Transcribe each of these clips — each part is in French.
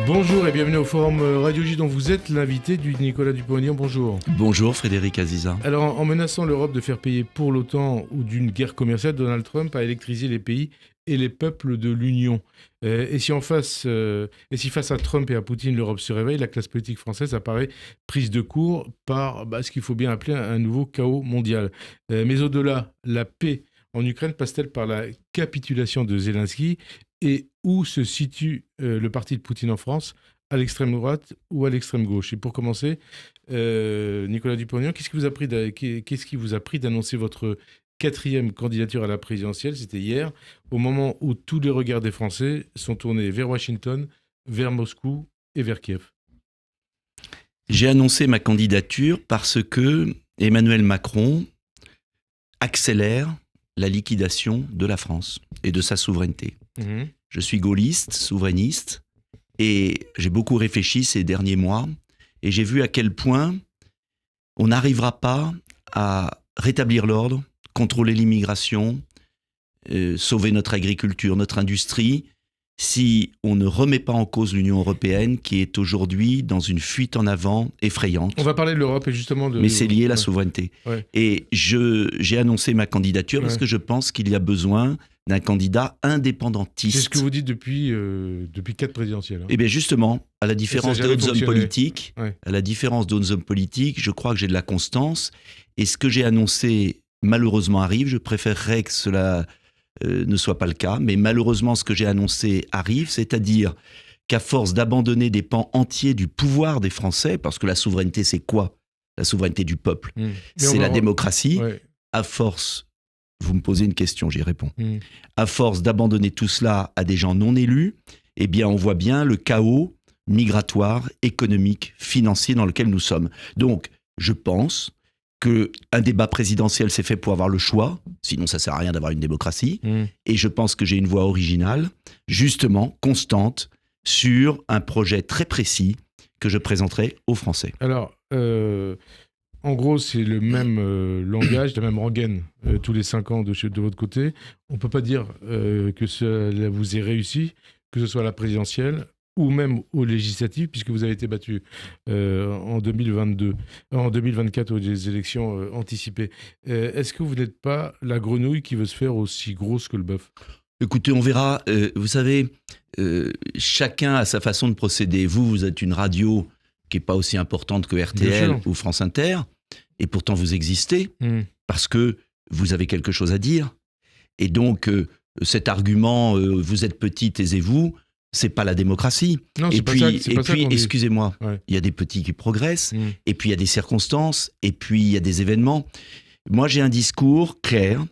Bonjour et bienvenue au Forum Radio J dont vous êtes l'invité du Nicolas Dupont-Aignan. Bonjour. Bonjour Frédéric Aziza. Alors en menaçant l'Europe de faire payer pour l'OTAN ou d'une guerre commerciale, Donald Trump a électrisé les pays et les peuples de l'Union. Et si face à Trump et à Poutine l'Europe se réveille, la classe politique française apparaît prise de court par ce qu'il faut bien appeler un nouveau chaos mondial. Mais au-delà, la paix en Ukraine passe-t-elle par la capitulation de Zelensky? Et où se situe le parti de Poutine en France, à l'extrême droite ou à l'extrême gauche? Et pour commencer, Nicolas Dupont-Aignan, qu'est-ce qui vous a pris d'annoncer votre 4e candidature à la présidentielle? C'était hier, au moment où tous les regards des Français sont tournés vers Washington, vers Moscou et vers Kiev. J'ai annoncé ma candidature parce que Emmanuel Macron accélère la liquidation de la France et de sa souveraineté. Je suis gaulliste, souverainiste, et j'ai beaucoup réfléchi ces derniers mois, et j'ai vu à quel point on n'arrivera pas à rétablir l'ordre, contrôler l'immigration, sauver notre agriculture, notre industrie, si on ne remet pas en cause l'Union européenne, qui est aujourd'hui dans une fuite en avant effrayante. On va parler de l'Europe et justement de... Mais c'est lié à la souveraineté. Ouais. Et j'ai annoncé ma candidature parce que je pense qu'il y a besoin d'un candidat indépendantiste. C'est ce que vous dites depuis 4 présidentielles. Eh bien justement, à la différence d'autres hommes politiques, je crois que j'ai de la constance. Et ce que j'ai annoncé, malheureusement, arrive. Je préférerais que cela ne soit pas le cas. Mais malheureusement, ce que j'ai annoncé arrive, c'est-à-dire qu'à force d'abandonner des pans entiers du pouvoir des Français, parce que la souveraineté, c'est quoi? La souveraineté du peuple. C'est la démocratie. Ouais. À force... Vous me posez une question, j'y réponds. À force d'abandonner tout cela à des gens non élus, eh bien, on voit bien le chaos migratoire, économique, financier dans lequel nous sommes. Donc, je pense qu'un débat présidentiel s'est fait pour avoir le choix, sinon ça ne sert à rien d'avoir une démocratie, et je pense que j'ai une voix originale, justement, constante, sur un projet très précis que je présenterai aux Français. Alors... En gros, c'est le même langage, la même rengaine tous les 5 ans de votre côté. On ne peut pas dire que cela vous ait réussi, que ce soit à la présidentielle ou même aux législatives, puisque vous avez été battu en 2024 aux élections anticipées. Est-ce que vous n'êtes pas la grenouille qui veut se faire aussi grosse que le bœuf? Écoutez, on verra. Vous savez, chacun a sa façon de procéder. Vous êtes une radio qui n'est pas aussi importante que RTL ou France Inter, et pourtant vous existez, parce que vous avez quelque chose à dire. Et donc, cet argument, vous êtes petit, taisez-vous, c'est pas la démocratie. Non, et puis, excusez-moi, il y a des petits qui progressent, et puis il y a des circonstances, et puis il y a des événements. Moi, j'ai un discours clair,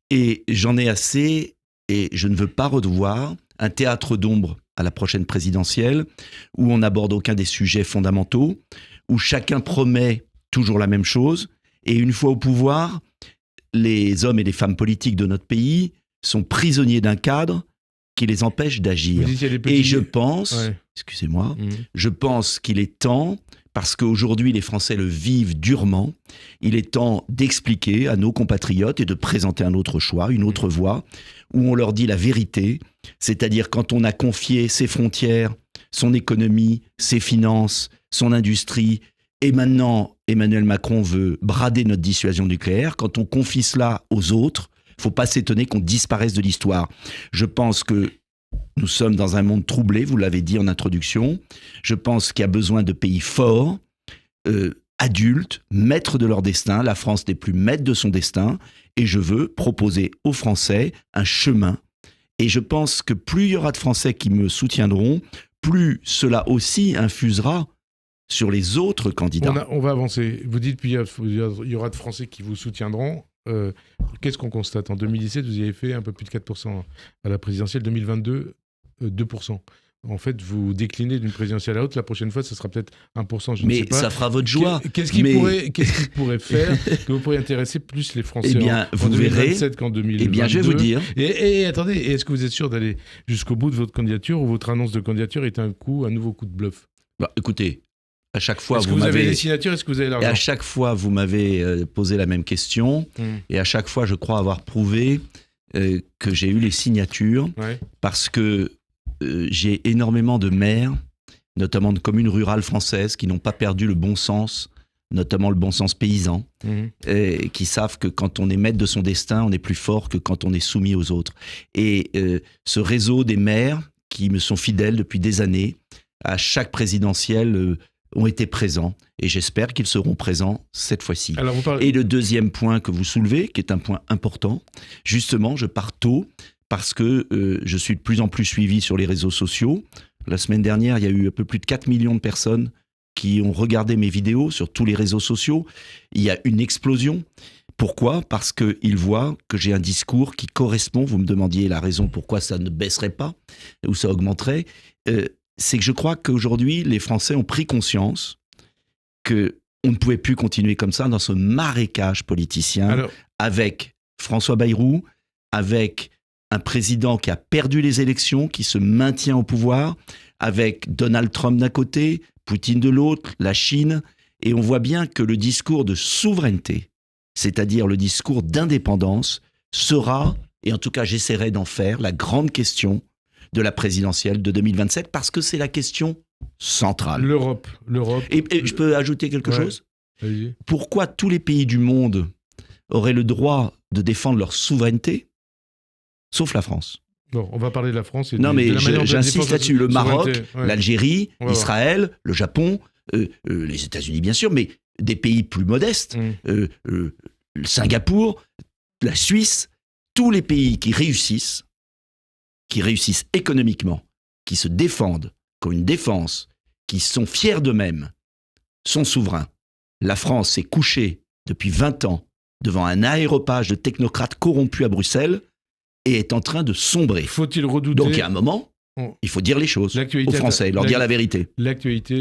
et j'en ai assez, et je ne veux pas revoir un théâtre d'ombre à la prochaine présidentielle, où on n'aborde aucun des sujets fondamentaux, où chacun promet toujours la même chose, et une fois au pouvoir, les hommes et les femmes politiques de notre pays sont prisonniers d'un cadre qui les empêche d'agir. Et je pense, excusez-moi, je pense qu'il est temps, parce qu'aujourd'hui les Français le vivent durement, il est temps d'expliquer à nos compatriotes et de présenter un autre choix, une autre voie, où on leur dit la vérité, c'est-à-dire quand on a confié ses frontières, son économie, ses finances, son industrie, et maintenant Emmanuel Macron veut brader notre dissuasion nucléaire, quand on confie cela aux autres, il ne faut pas s'étonner qu'on disparaisse de l'histoire. Je pense que nous sommes dans un monde troublé, vous l'avez dit en introduction. Je pense qu'il y a besoin de pays forts, adultes, maîtres de leur destin. La France n'est plus maître de son destin. Et je veux proposer aux Français un chemin. Et je pense que plus il y aura de Français qui me soutiendront, plus cela aussi infusera sur les autres candidats. On va avancer. Vous dites qu'il y aura de Français qui vous soutiendront. Qu'est-ce qu'on constate? En 2017, vous y avez fait un peu plus de 4% à la présidentielle. 2022, 2%. En fait, vous déclinez d'une présidentielle à l'autre. La prochaine fois, ce sera peut-être 1%, je ne sais pas. Mais ça fera votre joie. Qu'est-ce qui pourrait faire que vous pourriez intéresser plus les Français en 2027 qu'en 2022? Eh bien, je vais vous dire. Et attendez, est-ce que vous êtes sûr d'aller jusqu'au bout de votre candidature, ou votre annonce de candidature est un nouveau coup de bluff? Écoutez, à chaque fois, est-ce que vous avez les signatures? Est-ce que vous avez l'argent? Et à chaque fois, vous m'avez posé la même question. Et à chaque fois, je crois avoir prouvé que j'ai eu les signatures. Parce que j'ai énormément de maires notamment de communes rurales françaises qui n'ont pas perdu le bon sens, notamment le bon sens paysan, et qui savent que quand on est maître de son destin, on est plus fort que quand on est soumis aux autres. Et ce réseau des maires qui me sont fidèles depuis des années, à chaque présidentielle, ont été présents. Et j'espère qu'ils seront présents cette fois-ci. Et le deuxième point que vous soulevez, qui est un point important, justement, je pars tôt parce que je suis de plus en plus suivi sur les réseaux sociaux. La semaine dernière, il y a eu un peu plus de 4 millions de personnes qui ont regardé mes vidéos sur tous les réseaux sociaux. Il y a une explosion. Pourquoi ? Parce qu'ils voient que j'ai un discours qui correspond. Vous me demandiez la raison pourquoi ça ne baisserait pas ou ça augmenterait. C'est que je crois qu'aujourd'hui, les Français ont pris conscience qu'on ne pouvait plus continuer comme ça dans ce marécage politicien avec François Bayrou, avec un président qui a perdu les élections, qui se maintient au pouvoir, avec Donald Trump d'un côté, Poutine de l'autre, la Chine. Et on voit bien que le discours de souveraineté, c'est-à-dire le discours d'indépendance, sera, et en tout cas j'essaierai d'en faire, la grande question de la présidentielle de 2027, parce que c'est la question centrale. L'Europe. Et je peux ajouter quelque chose ? Vas-y. Pourquoi tous les pays du monde auraient le droit de défendre leur souveraineté, sauf la France ? Bon, on va parler de la France. Non, mais j'insiste là-dessus. Le Maroc, l'Algérie, Israël, le Japon, les États-Unis, bien sûr, mais des pays plus modestes, Singapour, la Suisse, tous les pays qui réussissent économiquement, qui se défendent, qui ont une défense, qui sont fiers d'eux-mêmes, sont souverains. La France s'est couchée depuis 20 ans devant un aréopage de technocrates corrompus à Bruxelles et est en train de sombrer. Faut-il redouter... Donc il y a un moment, il faut dire les choses aux Français, leur dire la vérité.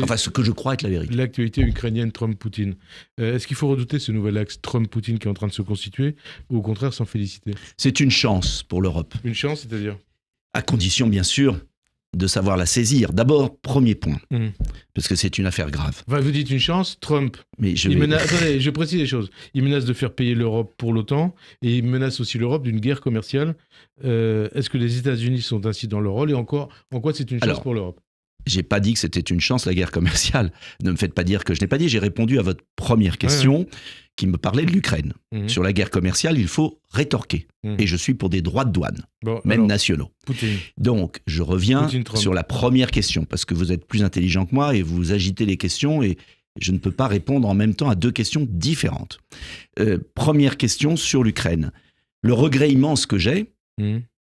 Enfin, ce que je crois être la vérité. L'actualité ukrainienne Trump-Poutine. Est-ce qu'il faut redouter ce nouvel axe Trump-Poutine qui est en train de se constituer ou au contraire s'en féliciter ? C'est une chance pour l'Europe. Une chance, c'est-à-dire ? À condition, bien sûr, de savoir la saisir. D'abord, premier point, parce que c'est une affaire grave. Enfin, vous dites une chance, Trump. Mais Attendez, je précise les choses. Il menace de faire payer l'Europe pour l'OTAN et il menace aussi l'Europe d'une guerre commerciale. Est-ce que les États-Unis sont ainsi dans leur rôle et en quoi c'est une chance pour l'Europe ? J'ai pas dit que c'était une chance, la guerre commerciale. Ne me faites pas dire que je n'ai pas dit. J'ai répondu à votre première question qui me parlait de l'Ukraine. Sur la guerre commerciale, il faut rétorquer. Et je suis pour des droits de douane, même nationaux. Poutine. Donc, je reviens sur la première question, parce que vous êtes plus intelligent que moi et vous agitez les questions et je ne peux pas répondre en même temps à deux questions différentes. Première question sur l'Ukraine. Le regret immense que j'ai,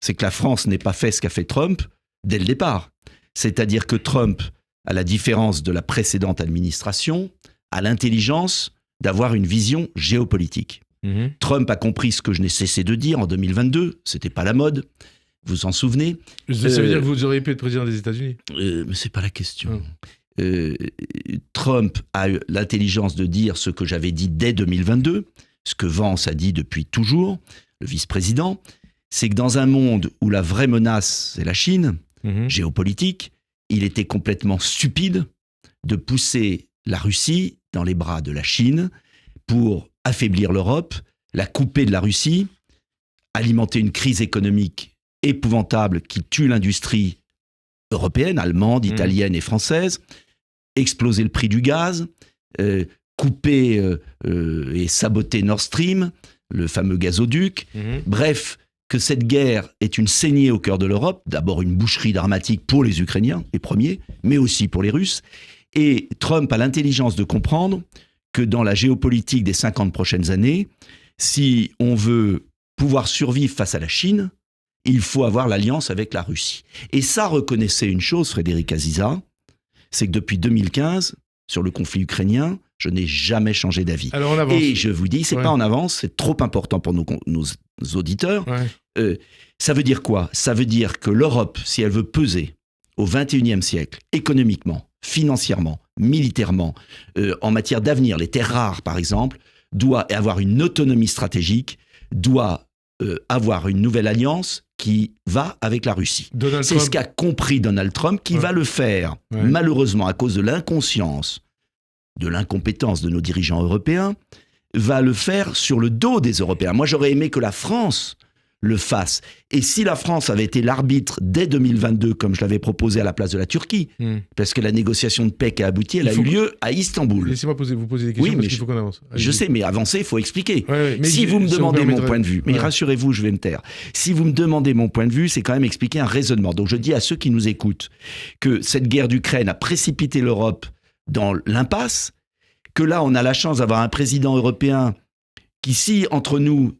c'est que la France n'ait pas fait ce qu'a fait Trump dès le départ. C'est-à-dire que Trump, à la différence de la précédente administration, a l'intelligence d'avoir une vision géopolitique. Trump a compris ce que je n'ai cessé de dire en 2022, c'était pas la mode, vous vous en souvenez. Ça veut dire que vous auriez pu être président des États-Unis. Mais c'est pas la question. Trump a eu l'intelligence de dire ce que j'avais dit dès 2022, ce que Vance a dit depuis toujours, le vice-président, c'est que dans un monde où la vraie menace, c'est la Chine, géopolitique, il était complètement stupide de pousser la Russie dans les bras de la Chine pour affaiblir l'Europe, la couper de la Russie, alimenter une crise économique épouvantable qui tue l'industrie européenne, allemande, italienne et française, exploser le prix du gaz, couper et saboter Nord Stream, le fameux gazoduc. Bref, que cette guerre est une saignée au cœur de l'Europe, d'abord une boucherie dramatique pour les Ukrainiens, les premiers, mais aussi pour les Russes. Et Trump a l'intelligence de comprendre que dans la géopolitique des 50 prochaines années, si on veut pouvoir survivre face à la Chine, il faut avoir l'alliance avec la Russie. Et ça, reconnaissait une chose, Frédéric Aziza, c'est que depuis 2015, sur le conflit ukrainien, je n'ai jamais changé d'avis. Alors on avance. Et je vous dis, c'est pas en avance, c'est trop important pour nos auditeurs. Ça veut dire quoi ? Ça veut dire que l'Europe, si elle veut peser au XXIe siècle, économiquement, financièrement, militairement, en matière d'avenir, les terres rares par exemple, doit avoir une autonomie stratégique, doit avoir une nouvelle alliance qui va avec la Russie. C'est ce qu'a compris Donald Trump, qui va le faire, malheureusement à cause de l'inconscience, de l'incompétence de nos dirigeants européens, va le faire sur le dos des Européens. Moi, j'aurais aimé que la France le fasse. Et si la France avait été l'arbitre dès 2022, comme je l'avais proposé à la place de la Turquie, parce que la négociation de paix qui a abouti, elle a eu lieu à Istanbul. Laissez-moi vous poser des questions, parce qu'il faut qu'on avance. Je sais, mais avancer, il faut expliquer. Mais si vous me demandez mon point de vue, mais rassurez-vous, je vais me taire. Si vous me demandez mon point de vue, c'est quand même expliquer un raisonnement. Donc je dis à ceux qui nous écoutent que cette guerre d'Ukraine a précipité l'Europe dans l'impasse, que là, on a la chance d'avoir un président européen qui, si entre nous,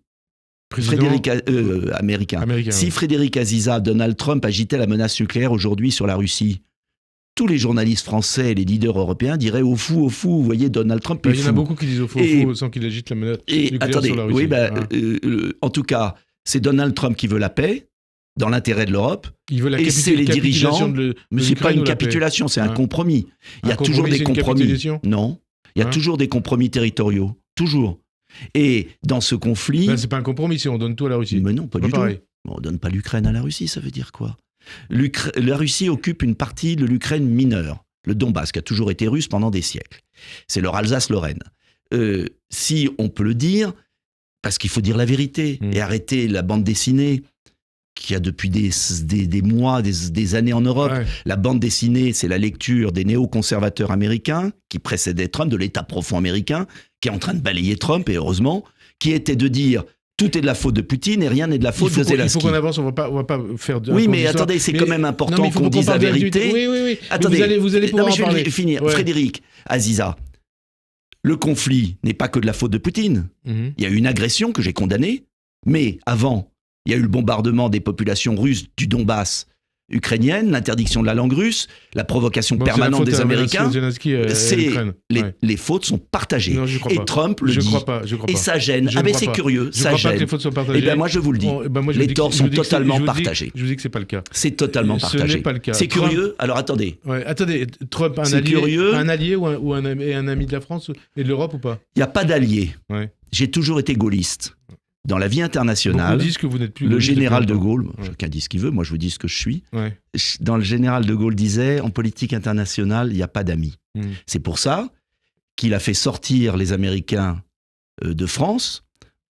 américain. Si Frédéric Aziza, Donald Trump agitait la menace nucléaire aujourd'hui sur la Russie, tous les journalistes français et les leaders européens diraient au fou, vous voyez, Donald Trump est fou. Il y en a beaucoup qui disent au fou sans qu'il agite la menace nucléaire sur la Russie. En tout cas, c'est Donald Trump qui veut la paix, dans l'intérêt de l'Europe. Il veut et c'est les dirigeants. Mais c'est pas une capitulation, c'est un compromis. Il y a toujours des compromis. Non, il y a toujours des compromis territoriaux. Toujours. Et dans ce conflit... c'est pas un compromis si on donne tout à la Russie. Mais non, pas du tout. On donne pas l'Ukraine à la Russie, ça veut dire quoi ? La Russie occupe une partie de l'Ukraine mineure, le Donbass, qui a toujours été russe pendant des siècles. C'est leur Alsace-Lorraine. Si on peut le dire, parce qu'il faut dire la vérité, et arrêter la bande dessinée, qui a depuis des mois, des années en Europe. La bande dessinée, c'est la lecture des néoconservateurs américains qui précédaient Trump, de l'État profond américain, qui est en train de balayer Trump, et heureusement, qui était de dire tout est de la faute de Poutine et rien n'est de la faute de Zelensky. Il faut qu'on avance, on va pas faire de... Oui, mais attendez, c'est quand même important qu'on dise la vérité. Oui. Attendez, vous allez pouvoir en parler. Je vais finir. Frédéric Aziza, le conflit n'est pas que de la faute de Poutine. Il y a eu une agression que j'ai condamnée, mais avant... Il y a eu le bombardement des populations russes du Donbass ukrainienne, l'interdiction de la langue russe, la provocation permanente des Américains. Les fautes sont partagées. Non, et Trump le dit. Je crois pas. Et ça gêne. C'est curieux, ça gêne. Que les fautes soient partagées. Et bien moi je vous le dis, les torts sont totalement partagés. Je vous dis que c'est pas le cas. C'est totalement partagé. Ce n'est pas le cas. C'est curieux. Alors attendez. Attendez, Trump, un allié ou un ami de la France et de l'Europe ou pas ? Il n'y a pas d'allié. J'ai toujours été gaulliste. Dans la vie internationale, disent que vous n'êtes plus le général de Gaulle, chacun dit ce qu'il veut, moi je vous dis ce que je suis, dans le général de Gaulle disait, en politique internationale, il n'y a pas d'amis. C'est pour ça qu'il a fait sortir les Américains de France,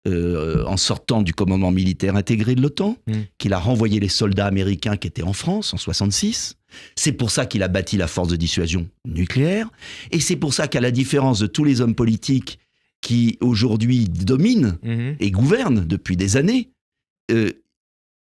en sortant du commandement militaire intégré de l'OTAN, qu'il a renvoyé les soldats américains qui étaient en France en 1966. C'est pour ça qu'il a bâti la force de dissuasion nucléaire, et c'est pour ça qu'à la différence de tous les hommes politiques qui aujourd'hui dominent et gouvernent depuis des années,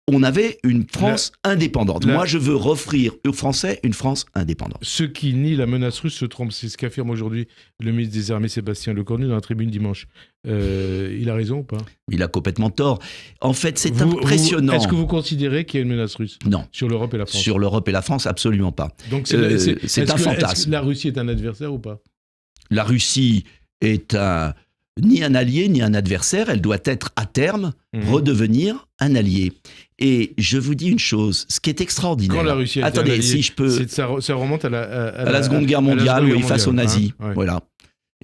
on avait une France indépendante. Moi, je veux offrir aux Français une France indépendante. Ceux qui nient la menace russe se trompent. C'est ce qu'affirme aujourd'hui le ministre des Armées, Sébastien Lecornu, dans la tribune dimanche. Il a raison ou pas ? Il a complètement tort. En fait, c'est impressionnant. Est-ce que vous considérez qu'il y a une menace russe ? Non. Sur l'Europe et la France ? Sur l'Europe et la France, absolument pas. Donc c'est un fantasme. Est-ce que la Russie est un adversaire ou pas ? La Russie est ni un allié, ni un adversaire. Elle doit être, à terme, redevenir un allié. Et je vous dis une chose, ce qui est extraordinaire... Quand la Russie a été un allié, si je peux... ça remonte à la Seconde Guerre mondiale, face aux nazis. Voilà.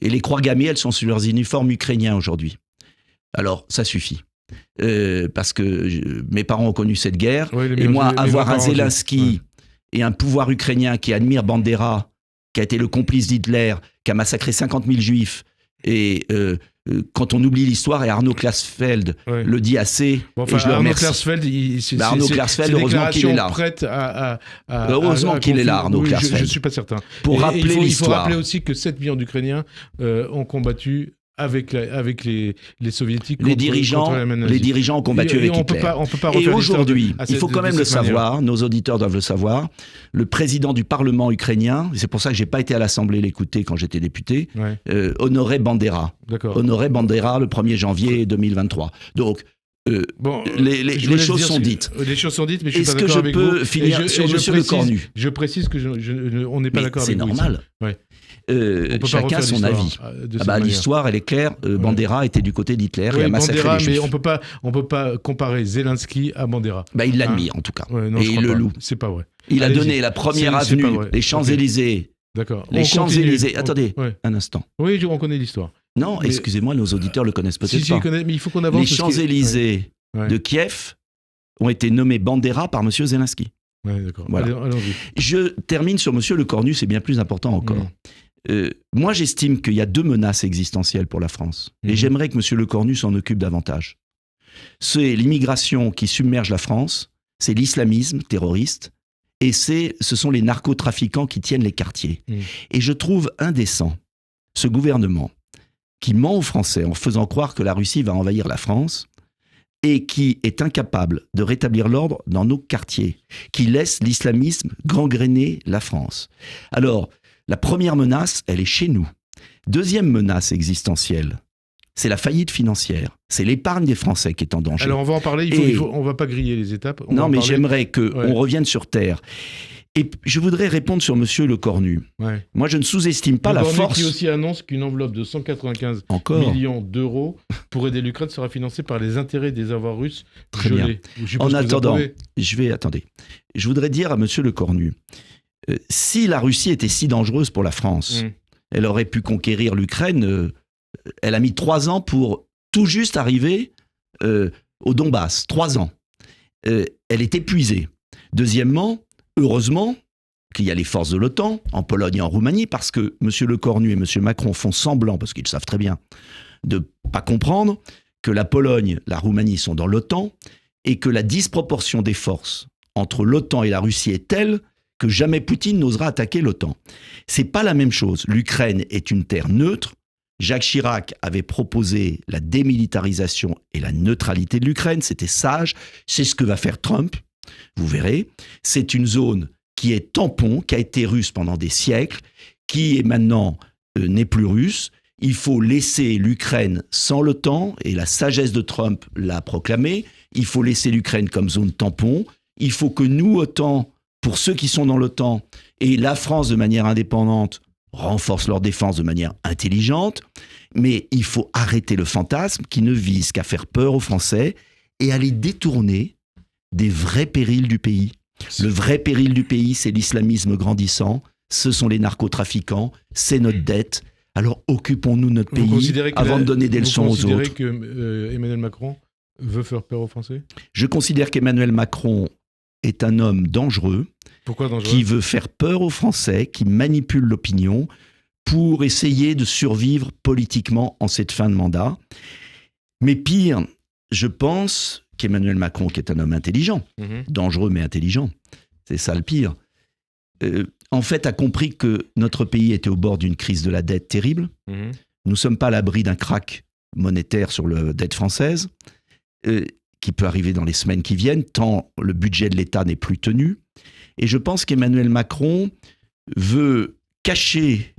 Et les croix gammées, elles sont sur leurs uniformes ukrainiens aujourd'hui. Alors, ça suffit. Parce que mes parents ont connu cette guerre. Et moi, avoir un Zelensky et un pouvoir ukrainien qui admire Bandera, qui a été le complice d'Hitler, qui a massacré 50 000 juifs, et quand on oublie l'histoire, et Arnaud Klarsfeld le dit assez, et je le remercie. Arnaud Klarsfeld, heureusement qu'il est là. Heureusement qu'il est là, Arnaud Klarsfeld. Je ne suis pas certain. Pour rappeler l'histoire. Il faut rappeler aussi que 7 millions d'Ukrainiens ont combattu avec les soviétiques les dirigeants ont combattu avec Hitler. Et aujourd'hui, il faut quand même le savoir, nos auditeurs doivent le savoir, le président du Parlement ukrainien, c'est pour ça que j'ai pas été à l'Assemblée l'écouter quand j'étais député, honorait Bandera. Honorait Bandera le 1er janvier 2023. Donc, les choses sont dites. Les choses sont dites, mais je suis pas d'accord avec vous. Est-ce que je peux finir sur Monsieur Lecornu ? Je précise que on n'est pas d'accord avec vous. C'est normal. Chacun son avis. L'histoire, elle est claire. Bandera était du côté d'Hitler et a massacré les Juifs. Mais on peut pas comparer Zelensky à Bandera. Il l'admire en tout cas. Et il le loue. C'est pas vrai. Il a donné la première avenue, les Champs-Élysées. D'accord. Les Champs-Élysées. Attendez, un instant. Oui, on connaît l'histoire. Non, excusez-moi, nos auditeurs le connaissent peut-être pas. Mais il faut qu'on avance. Les Champs-Élysées de Kiev ont été nommés Bandera par Monsieur Zelensky. Ouais, d'accord. Voilà. Allons-y. Je termine sur Monsieur Lecornu, c'est bien plus important encore. Moi, j'estime qu'il y a 2 menaces existentielles pour la France. Et j'aimerais que Monsieur Lecornu s'en occupe davantage. C'est l'immigration qui submerge la France, c'est l'islamisme terroriste, et ce sont les narcotrafiquants qui tiennent les quartiers. Et je trouve indécent ce gouvernement qui ment aux Français en faisant croire que la Russie va envahir la France et qui est incapable de rétablir l'ordre dans nos quartiers, qui laisse l'islamisme gangréner la France. Alors, la première menace, elle est chez nous. Deuxième menace existentielle, c'est la faillite financière. C'est l'épargne des Français qui est en danger. Alors, on va en parler, on ne va pas griller les étapes. Non, mais j'aimerais qu'on revienne sur Terre. Et je voudrais répondre sur Monsieur Lecornu. Ouais. Moi, je ne sous-estime pas la force... qui aussi annonce qu'une enveloppe de 195 millions d'euros pour aider l'Ukraine sera financée par les intérêts des avoirs russes gelés. En attendant, je voudrais dire à Monsieur Lecornu, si la Russie était si dangereuse pour la France, elle aurait pu conquérir l'Ukraine. Elle a mis 3 ans pour tout juste arriver au Donbass. 3 ans. Elle est épuisée. Deuxièmement, heureusement qu'il y a les forces de l'OTAN en Pologne et en Roumanie, parce que M. Lecornu et M. Macron font semblant, parce qu'ils savent très bien, de ne pas comprendre que la Pologne, la Roumanie sont dans l'OTAN et que la disproportion des forces entre l'OTAN et la Russie est telle que jamais Poutine n'osera attaquer l'OTAN. C'est pas la même chose. L'Ukraine est une terre neutre. Jacques Chirac avait proposé la démilitarisation et la neutralité de l'Ukraine. C'était sage. C'est ce que va faire Trump. Vous verrez, c'est une zone qui est tampon, qui a été russe pendant des siècles, qui est maintenant n'est plus russe. Il faut laisser l'Ukraine sans l'OTAN, et la sagesse de Trump l'a proclamé. Il faut laisser l'Ukraine comme zone tampon. Il faut que nous, OTAN, pour ceux qui sont dans l'OTAN, et la France de manière indépendante, renforcent leur défense de manière intelligente. Mais il faut arrêter le fantasme qui ne vise qu'à faire peur aux Français et à les détourner des vrais périls du pays. Le vrai péril du pays, c'est l'islamisme grandissant, ce sont les narcotrafiquants, c'est notre dette. Alors occupons-nous de notre pays avant de donner des leçons aux autres. Vous considérez que Emmanuel Macron veut faire peur aux Français ? Je considère qu'Emmanuel Macron est un homme dangereux. Pourquoi dangereux ? Qui veut faire peur aux Français, qui manipule l'opinion pour essayer de survivre politiquement en cette fin de mandat. Mais pire, je pense qu'Emmanuel Macron, qui est un homme intelligent, dangereux mais intelligent, c'est ça le pire, en fait a compris que notre pays était au bord d'une crise de la dette terrible. Nous ne sommes pas à l'abri d'un krach monétaire sur la dette française, qui peut arriver dans les semaines qui viennent, tant le budget de l'État n'est plus tenu. Et je pense qu'Emmanuel Macron veut cacher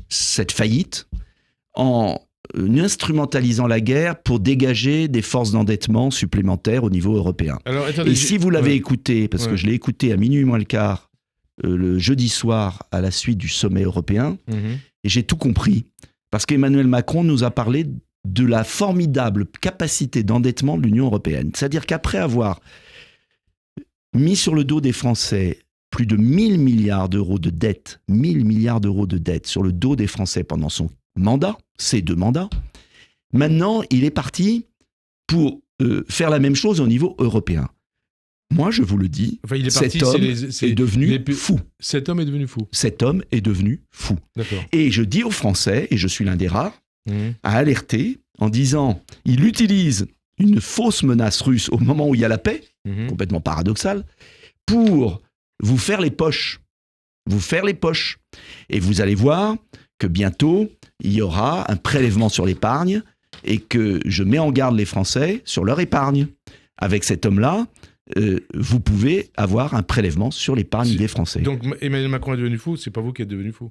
cette faillite en instrumentalisant la guerre pour dégager des forces d'endettement supplémentaires au niveau européen. Alors, attendez, si vous l'avez écouté, parce que je l'ai écouté à minuit moins le quart, le jeudi soir à la suite du sommet européen, et j'ai tout compris, parce qu'Emmanuel Macron nous a parlé de la formidable capacité d'endettement de l'Union européenne. C'est-à-dire qu'après avoir mis sur le dos des Français plus de 1000 milliards d'euros de dettes, 1000 milliards d'euros de dettes sur le dos des Français pendant son mandat, ces 2 mandats, maintenant il est parti pour faire la même chose au niveau européen. Moi, je vous le dis, cet homme est devenu fou. Cet homme est devenu fou. Cet homme est devenu fou. Et je dis aux Français, et je suis l'un des rares, à alerter en disant, il utilise une fausse menace russe au moment où il y a la paix, complètement paradoxal, pour vous faire les poches. Vous faire les poches. Et vous allez voir que bientôt, il y aura un prélèvement sur l'épargne et que je mets en garde les Français sur leur épargne. Avec cet homme-là, vous pouvez avoir un prélèvement sur l'épargne des Français. Donc Emmanuel Macron est devenu fou, c'est pas vous qui êtes devenu fou ?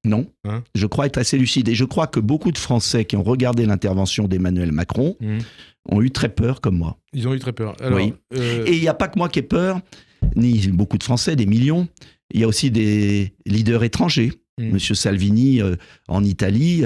Non, je crois être assez lucide. Et je crois que beaucoup de Français qui ont regardé l'intervention d'Emmanuel Macron ont eu très peur comme moi. Ils ont eu très peur. Alors, oui. Et il n'y a pas que moi qui ai peur, ni beaucoup de Français, des millions. Il y a aussi des leaders étrangers. Monsieur Salvini, en Italie,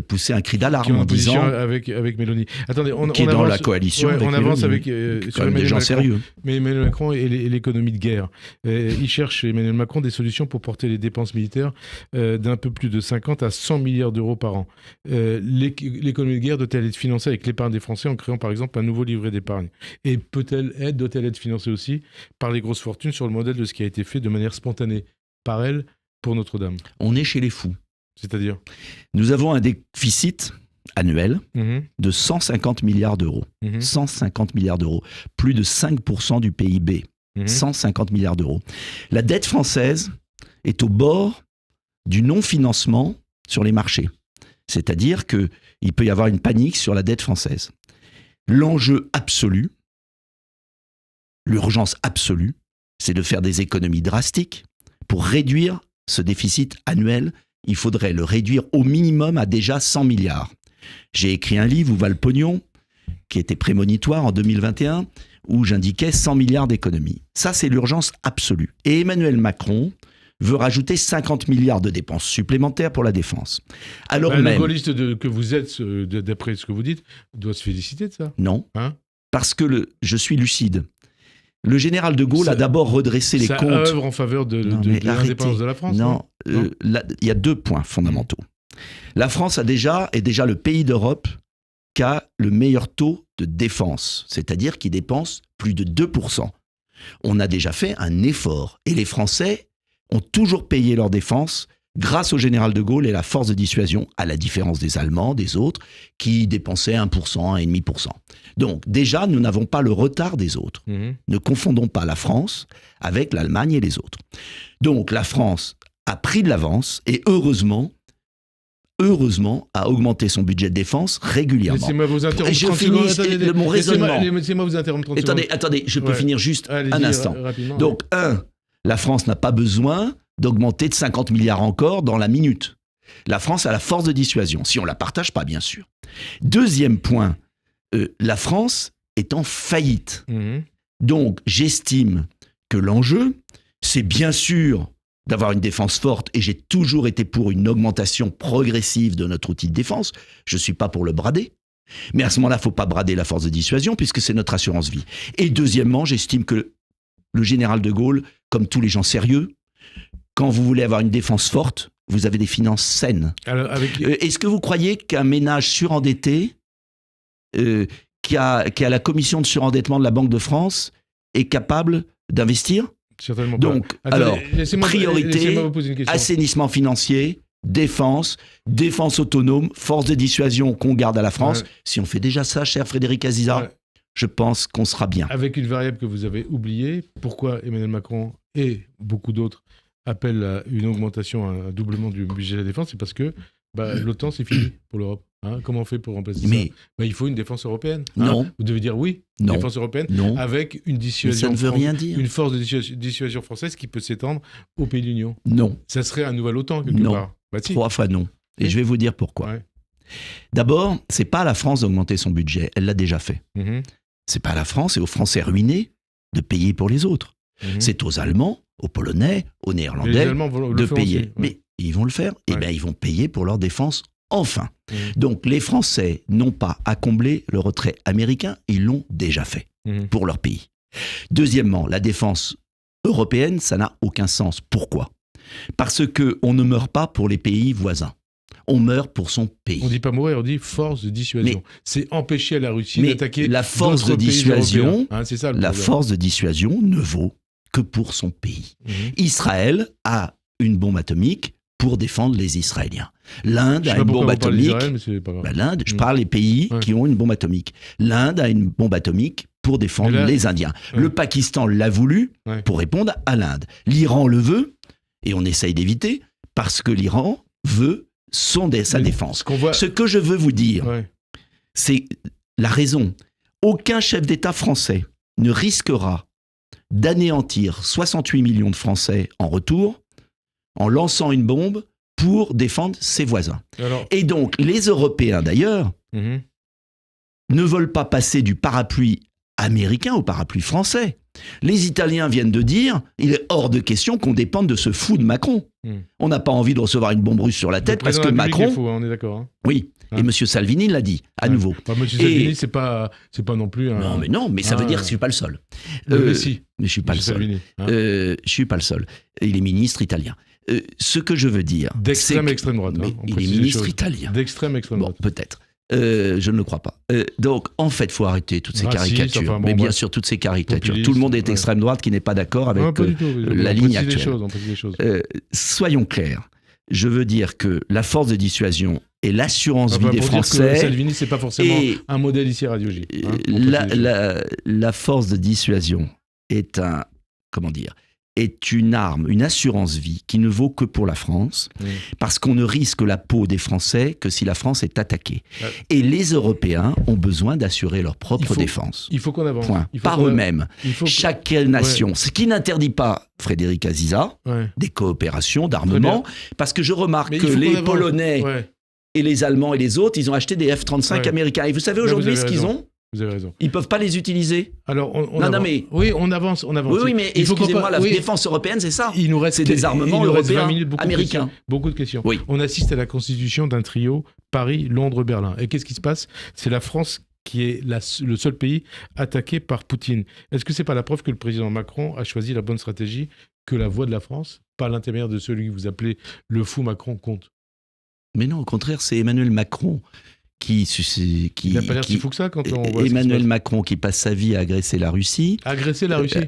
poussait un cri d'alarme en disant... avec Mélanie. Attendez, qui est dans la coalition. On avance avec... sur des gens sérieux. Mais Emmanuel Macron et l'économie de guerre. Il cherche, Emmanuel Macron, des solutions pour porter les dépenses militaires d'un peu plus de 50 à 100 milliards d'euros par an. L'économie de guerre doit-elle être financée avec l'épargne des Français en créant par exemple un nouveau livret d'épargne ? Et doit-elle être financée aussi par les grosses fortunes sur le modèle de ce qui a été fait de manière spontanée par elle pour Notre-Dame ? On est chez les fous. C'est-à-dire ? Nous avons un déficit annuel Mhm. de 150 milliards d'euros. Mhm. 150 milliards d'euros. Plus de 5% du PIB. Mhm. 150 milliards d'euros. La dette française est au bord du non-financement sur les marchés. C'est-à-dire qu'il peut y avoir une panique sur la dette française. L'enjeu absolu, l'urgence absolue, c'est de faire des économies drastiques pour réduire ce déficit annuel. Il faudrait le réduire au minimum à déjà 100 milliards. J'ai écrit un livre, Où va le pognon, qui était prémonitoire en 2021, où j'indiquais 100 milliards d'économies. Ça, c'est l'urgence absolue. Et Emmanuel Macron veut rajouter 50 milliards de dépenses supplémentaires pour la défense. Alors Le gaulliste que vous êtes, d'après ce que vous dites, doit se féliciter de ça. Non, Hein, parce que je suis lucide. Le général de Gaulle a d'abord redressé les ça comptes. œuvre en faveur de l'indépendance de la France. Non, il y a 2 points fondamentaux. La France est déjà le pays d'Europe qui a le meilleur taux de défense, c'est-à-dire qui dépense plus de 2%. On a déjà fait un effort. Et les Français ont toujours payé leur défense grâce au général de Gaulle et la force de dissuasion, à la différence des Allemands, des autres, qui dépensaient 1%, 1,5%. Donc déjà, nous n'avons pas le retard des autres. Mhm. Ne confondons pas la France avec l'Allemagne et les autres. Donc la France a pris de l'avance et heureusement, a augmenté son budget de défense régulièrement. Laissez-moi vous interrompre. Et je 30 finis secondes. mon raisonnement. Laissez-moi vous interrompre 30 secondes. Attendez, je peux finir juste Allez-y, un instant. rapidement. Donc, la France n'a pas besoin d'augmenter de 50 milliards encore dans la minute. La France a la force de dissuasion, si on ne la partage pas, bien sûr. Deuxième point, la France est en faillite. Mhm. Donc, j'estime que l'enjeu, c'est bien sûr d'avoir une défense forte, et j'ai toujours été pour une augmentation progressive de notre outil de défense. Je ne suis pas pour le brader. Mais à ce moment-là, il ne faut pas brader la force de dissuasion, puisque c'est notre assurance vie. Et deuxièmement, j'estime que le général de Gaulle, comme tous les gens sérieux, quand vous voulez avoir une défense forte, vous avez des finances saines. Alors, Est-ce que vous croyez qu'un ménage surendetté, qui a la commission de surendettement de la Banque de France, est capable d'investir ? Certainement pas. Donc, Attendez, alors, laissez-moi priorité, vous poser une question. assainissement financier, défense autonome, force de dissuasion qu'on garde à la France. Ouais. Si on fait déjà ça, cher Frédéric Aziza, Ouais. je pense qu'on sera bien. Avec une variable que vous avez oubliée, pourquoi Emmanuel Macron et beaucoup d'autres appellent à une augmentation, un doublement du budget de la défense, c'est parce que l'OTAN, c'est fini pour l'Europe. Hein, comment on fait pour remplacer ça ? Il faut une défense européenne. Hein. Non. Vous devez dire oui, une défense européenne, Non. avec une Mais dissuasion. ça ne veut rien dire. Une force de dissuasion française qui peut s'étendre aux pays de l'Union. Non. Ça serait un nouvel OTAN, quelque Non. part. Bah, si. 3 fois non. Et Oui. je vais vous dire pourquoi. Ouais. D'abord, c'est pas à la France d'augmenter son budget. Elle l'a déjà fait. Mhm. C'est pas à la France et aux Français ruinés de payer pour les autres. Mhm. C'est aux Allemands, aux Polonais, aux Les Néerlandais Allemands vont le de faire payer. aussi, ouais. Mais ils vont le faire. Eh Ouais. bien, ils vont payer pour leur défense enfin. Mhm. Donc, les Français n'ont pas à combler le retrait américain. Ils l'ont déjà fait Mhm. pour leur pays. Deuxièmement, la défense européenne, ça n'a aucun sens. Pourquoi ? Parce qu'on ne meurt pas pour les pays voisins. On meurt pour son pays. On dit pas mourir, on dit force de dissuasion. C'est empêcher la Russie mais d'attaquer la force d'autres de pays dissuasion, européens. Hein, c'est ça le La problème. force de dissuasion ne vaut que pour son pays. Mhm. Israël a une bombe atomique pour défendre les Israéliens. L'Inde Je sais a pas une pourquoi bombe vous parlez atomique. d'Israël, mais c'est pas grave. L'Inde, je Mhm. parle des pays Ouais. qui ont une bombe atomique. L'Inde a une bombe atomique pour défendre Mais là- les Indiens. Ouais. Le Pakistan l'a voulu Ouais. pour répondre à l'Inde. L'Iran le veut, et on essaye d'éviter, parce que l'Iran veut sa Mais défense. Ce qu'on voit. Ce que je veux vous dire, Ouais. c'est la raison. Aucun chef d'État français ne risquera d'anéantir 68 millions de Français en retour en lançant une bombe pour défendre ses voisins. Alors, Et donc, les Européens, d'ailleurs, mhm. ne veulent pas passer du parapluie américain au parapluie français. Les Italiens viennent de dire, il est hors de question qu'on dépende de ce fou de Macron. On n'a pas envie de recevoir une bombe russe sur la tête Le parce président que de la République, Macron... il faut, hein, on est d'accord. Hein. Oui, Hein. et M. Salvini l'a dit, à Ouais. nouveau. Bah, Monsieur Et- Salvini, c'est pas non plus un. Non, mais ça veut Ah. dire que je suis pas le seul. Mais si, Mais je suis pas Monsieur le seul. Salvini. Hein. Je suis pas le seul. Il est ministre italien. Ce que je veux dire, D'extrême c'est à que- extrême droite. mais hein, on il est précise les ministre choses. italien. D'extrême à extrême Bon, droite. peut-être. Je ne le crois pas. Donc, en fait, il faut arrêter toutes ces Raciste, caricatures. enfin, bon, mais bien bref. sûr, toutes ces caricatures. Populiste, Tout le monde est ouais. extrême droite qui n'est pas d'accord avec Non, pas du tout. la On ligne précise les actuelle. choses, on précise les choses. Soyons clairs. Je veux dire que la force de dissuasion et l'assurance vie Enfin, des pour dire que Français. Salvini, c'est pas forcément Et un modèle ici à Radio J. Hein, on précise les choses. la force de dissuasion est est une arme, une assurance vie qui ne vaut que pour la France, parce qu'on ne risque la peau des Français que si la France est attaquée. Ouais. Et les Européens ont besoin d'assurer leur propre Il faut- défense. Il faut qu'on avance. Point. Il faut Par qu'on- eux-mêmes. il faut que- Chaque nation. Ce qui n'interdit pas, Frédéric Aziza, Ouais. des coopérations, d'armement, parce que je remarque Mais que il faut qu'on les avance. Polonais Ouais, et les Allemands et les autres, ils ont acheté des F-35 Ouais. américains. Et vous savez Là, vous aujourd'hui avez ce qu'ils raison. ont? vous avez raison. Ils ne peuvent pas les utiliser. Alors, on Non, avance. mais- Oui, on avance. Oui, mais Il faut qu'on excusez-moi, pas- la oui. défense européenne, c'est ça. Il nous reste C'est des armements il nous reste européens, 20 minutes, beaucoup de américains. questions, beaucoup de questions. Oui. On assiste à la constitution d'un trio Paris, Londres, Berlin. Et qu'est-ce qui se passe? C'est la France qui est le seul pays attaqué par Poutine. Est-ce que c'est pas la preuve que le président Macron a choisi la bonne stratégie, que la voix de la France, par l'intermédiaire de celui que vous appelez le fou Macron, compte? Mais non, au contraire, c'est Emmanuel Macron qui Il n'a pas l'air si fou que ça quand on voit ce qui se Emmanuel passe. Macron qui passe sa vie à agresser la Russie. Agresser la Russie.